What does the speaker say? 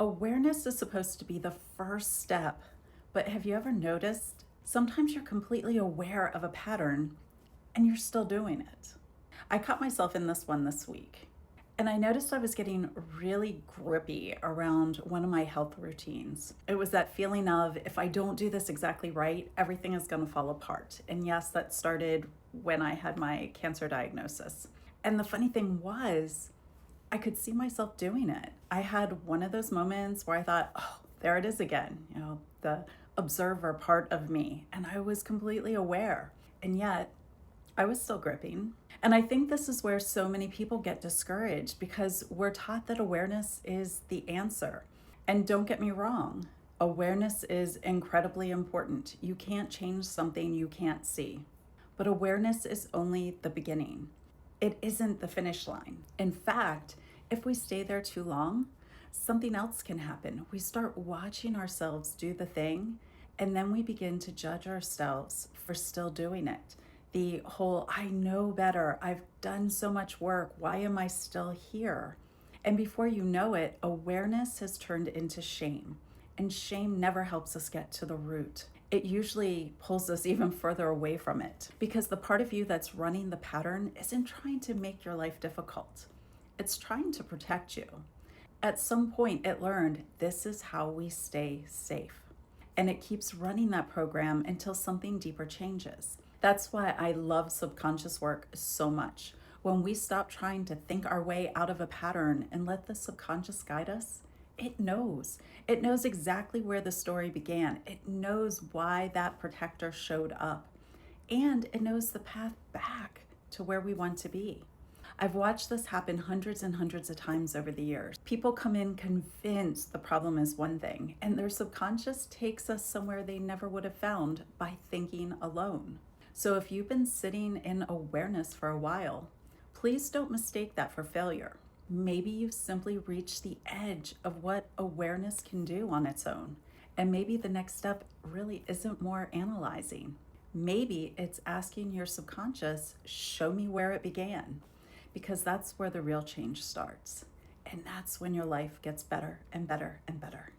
Awareness is supposed to be the first step, but have you ever noticed sometimes you're completely aware of a pattern and you're still doing it? I caught myself in this one this week, and I noticed I was getting really grippy around one of my health routines. It was that feeling of if I don't do this exactly right, everything is going to fall apart. And yes, that started when I had my cancer diagnosis. And the funny thing was, I could see myself doing it. I had one of those moments where I thought, oh, there it is again, the observer part of me. And I was completely aware. And yet, I was still gripping. And I think this is where so many people get discouraged because we're taught that awareness is the answer. And don't get me wrong, awareness is incredibly important. You can't change something you can't see. But awareness is only the beginning. It isn't the finish line. In fact, if we stay there too long, something else can happen. We start watching ourselves do the thing, and then we begin to judge ourselves for still doing it. The whole, I know better, I've done so much work, why am I still here? And before you know it, awareness has turned into shame. And shame never helps us get to the root. It usually pulls us even further away from it because the part of you that's running the pattern isn't trying to make your life difficult. It's trying to protect you. At some point, it learned this is how we stay safe. And it keeps running that program until something deeper changes. That's why I love subconscious work so much. When we stop trying to think our way out of a pattern and let the subconscious guide us, it knows. It knows exactly where the story began. It knows why that protector showed up. And it knows the path back to where we want to be. I've watched this happen hundreds and hundreds of times over the years. People come in convinced the problem is one thing, and their subconscious takes us somewhere they never would have found by thinking alone. So if you've been sitting in awareness for a while, please don't mistake that for failure. Maybe you've simply reached the edge of what awareness can do on its own. And maybe the next step really isn't more analyzing. Maybe it's asking your subconscious, show me where it began, because that's where the real change starts. And that's when your life gets better and better and better.